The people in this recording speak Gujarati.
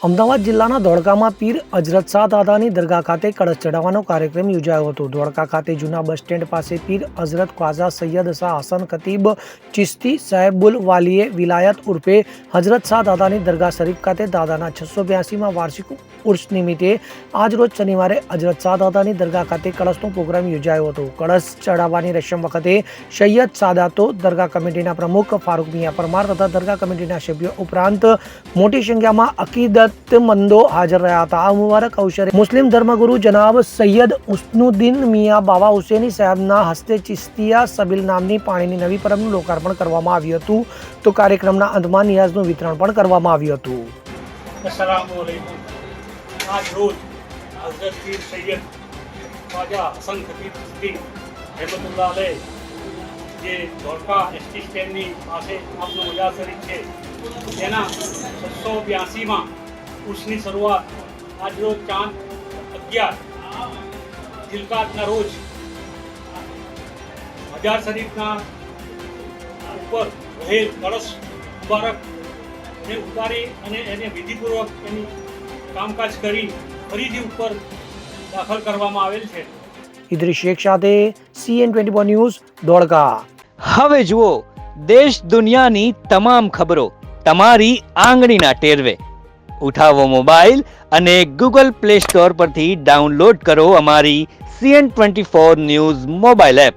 અમદાવાદ જિલ્લાના ધોળકામાં પીર હજરત શાહ દાદાની દરગાહ ખાતે કળશ ચડાવવાનો કાર્યક્રમ યોજાયો હતો। ધોળકા ખાતે જૂના બસ સ્ટેન્ડ પાસે પીર હજરત ખ્વાજા સૈયદ શાહ હસન ખતીબ ચિશ્તી સાહેબુલ વાલીએ વિલાયત ઉર્ફે હજરત શાહ દાદાની દરગાહ શરીફ ખાતે દાદાના 682માં વાર્ષિક ઉર્સ નિમિત્તે આજરોજ શનિવારે હજરત શાહ દાદાની દરગાહ ખાતે કળશનો પ્રોગ્રામ યોજાયો હતો। કળશ ચડાવવાની રસમ વખતે સૈયદ સાદાતો દરગાહ કમિટીના પ્રમુખ ફારૂક મિયા પરમાર તથા દરગાહ કમિટીના સભ્યો ઉપરાંત મોટી સંખ્યામાં અકીદતમંદો હાજર રહ્યા હતા। આ મુબારક અવસરે મુસ્લિમ ધર્મગુરુ જનાબ સૈયદ ઉસ્નુદ્દીન મિયા બાવા હુસેની સાહેબના હસ્તે ચિશ્તિયા સબીલ નામની પાણીની નવી પરબનું લોકાર્પણ કરવામાં આવ્યું હતું તો કાર્યક્રમના અંતમાં નિયાઝનું વિતરણ પણ કરવામાં આવ્યું હતું। आज रोज हजरत पीर सैयद ख्वाजा हसन खतीब चिश्ती रहमतुल्लाह अलैह જે ધોળકા એસટી સ્ટેન્ડની પાસે આપનો મજાર શરીફ છે તેના 682માં ઉર્સની શરૂઆત આજરોજ ચાંદ 11 જિલકાતના રોજ મજાર શરીફના ઉપર રહેલ કળશ મુબારકને ઉતારી અને એને વિધિપૂર્વક એની કામકાજ કરી ફરીથી ઉપર દાખલ કરવામાં આવેલ છે। ઇદ્રીસ શેખ સાથે CN24 ન્યૂઝ ધોળકા। હવે જુઓ દેશ દુનિયાની તમામ ખબરો તમારી આંગળીના ટેરવે। ઉઠાવો મોબાઈલ અને ગૂગલ પ્લે સ્ટોર પરથી ડાઉનલોડ કરો અમારી CN24 ન્યૂઝ મોબાઈલ એપ।